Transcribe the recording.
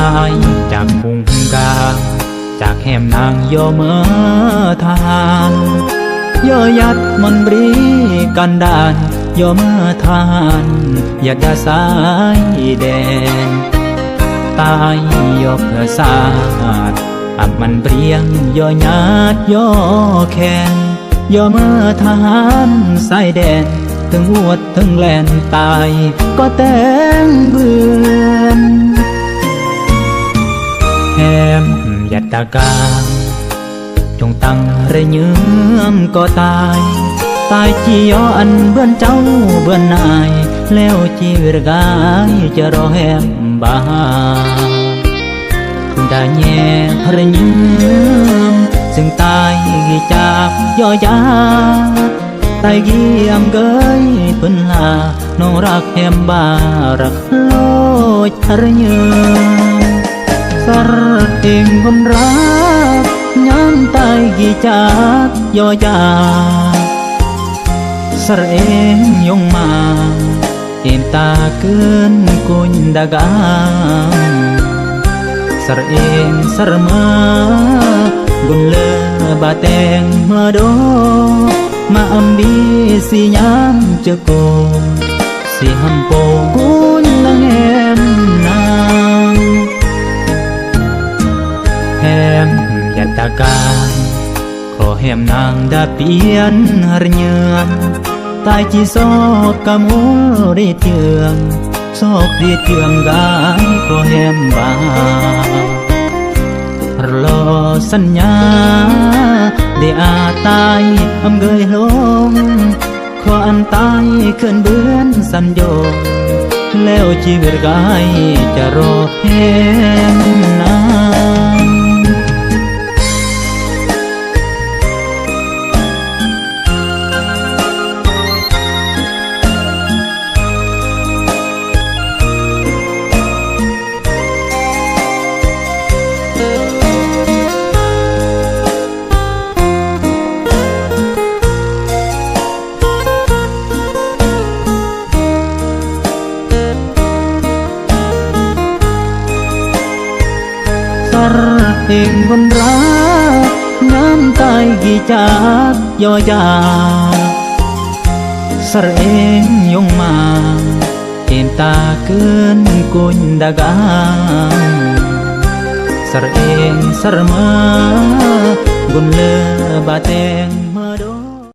ายจากพุงกาจากแหมนางโยเมื่อทานย่อยัดมันบรีกันดานโยเมื่อทานยัดยาสายแดนตายโยเพื่อศาสตร์อับมันเปรียงย่อยัดย่อแขนโยเมื่อทหารสายแดนถึงอวดถึงแลนตายก็แต่งเบือนแหมยัดตากาจงตั้งระเยื้อมก็ตายตายจียออันเบื้อนเจ้าเบื้อนนายแล้วจีวิรกายจะรอแหมบาได้แย่ระเยื้อมซึ่งตายจากย่อยาตายเยี่ยมเกยพื้นลาน้องรักแหมบารักโลดระเยื้อมสระเองคนรักย้ำตายกี่จากย่อยาสระเองยงมาเอ็มตาเกินกุญดากามสระเองสระมาบุญเลอบาแตงเมื่อโดมาอัมบีสียามเจโกสีฮัมโปกุญละแหมนางแหมยัตตากาขอแหมนางดาเปียนหรเยือนตายจีซอกกะมูรีเทืองซอกรีเทืองกายขอแหมบารอสัญญาได้อาตายอำเกยลงขออันตายขึ้นเบือนสัญโยแล้วชีวิตกายจะรอแหมนางเองคนรักน้ำตายกี่จากย่อยาสระเองยงมาเอ็นตาเกินกุญดากามสระเองสระมาบุญเลอบาแตง